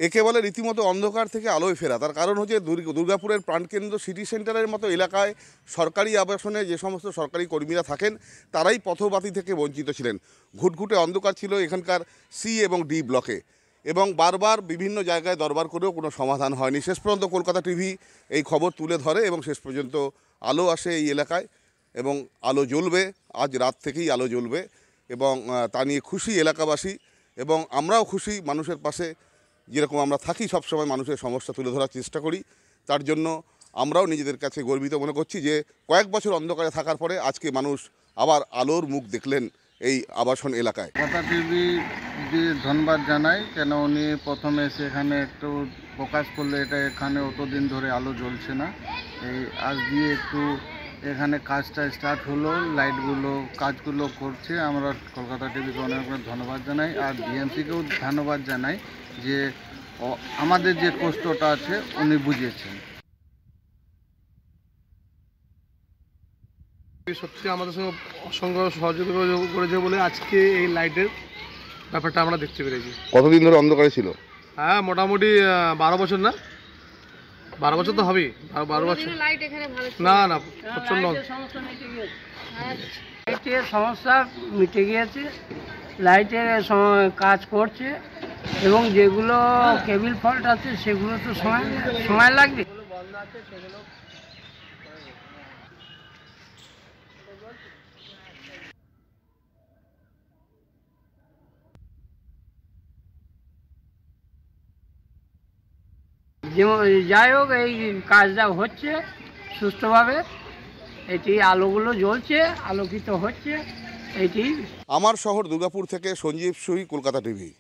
একে বলে রীতিমতো অন্ধকার থেকে আলোয় ফেরা। তার কারণ হচ্ছে দুর্গাপুরের প্রাণকেন্দ্র সিটি সেন্টারের মতো এলাকায় সরকারি আবাসনে যে সমস্ত সরকারি কর্মীরা থাকেন তারাই পথবাতি থেকে বঞ্চিত ছিলেন। ঘুটঘুটে অন্ধকার ছিল এখানকার সি এবং ডি ব্লকে, এবং বারবার বিভিন্ন জায়গায় দরবার করেও কোনো সমাধান হয়নি। শেষ পর্যন্ত কলকাতা টিভি এই খবর তুলে ধরে এবং শেষ পর্যন্ত আলো আসে এই এলাকায়, এবং আলো জ্বলবে, আজ রাত থেকেই আলো জ্বলবে, এবং তা নিয়ে খুশি এলাকাবাসী, এবং আমরাও খুশি। মানুষের পাশে যেরকম আমরা থাকি সবসময় মানুষের সমস্যা তুলে ধরার চেষ্টা করি, তার জন্য আমরাও নিজেদের কাছে গর্বিত মনে করছি যে কয়েক বছর অন্ধকারে থাকার পরে আজকে মানুষ আবার আলোর মুখ দেখলেন এই আবাসন এলাকায়। কলকাতা টিভি ধন্যবাদ জানাই, কেন উনি প্রথমে এসে এখানে একটু প্রকাশ করলে এটা এখানে অতদিন ধরে আলো জ্বলছে না, এই আজ দিয়ে একটু এখানে কাজটা স্টার্ট হলো, লাইটগুলো কাজগুলো করছে। আমরা কলকাতা টিভিকে অনেক অনেক ধন্যবাদ জানাই, আর ডিএমসিকেও ধন্যবাদ জানাই যে আমাদের যে কষ্টটা আছে উনি বুঝিয়েছেন। সত্যি আমাদের সঙ্গে অসংখ্য সহযোগিতা করেছে বলে আজকে এই লাইটের ব্যাপারটা আমরা দেখতে পেরেছি। কতদিন ধরে অন্ধকারে ছিল? হ্যাঁ, মোটামুটি 12 বছর, না 12 বছর তো হবেই, 12 বছর। না না, প্রচন্ড লাইটের সমস্যা মিটে গিয়েছে, লাইটের কাজ করছে, এবং যেগুলো কেবল ফল্ট আছে সেগুলো তো সময় লাগবে। বন্ধ আছে সেগুলো যেমন যাই হোক, এই কাজটা হচ্ছে সুষ্ঠুভাবে, এটি আলোগুলো জ্বলছে, আলোকিত হচ্ছে, এটি। আমার শহর দুর্গাপুর থেকে সঞ্জীব সুই, কলকাতা টিভি।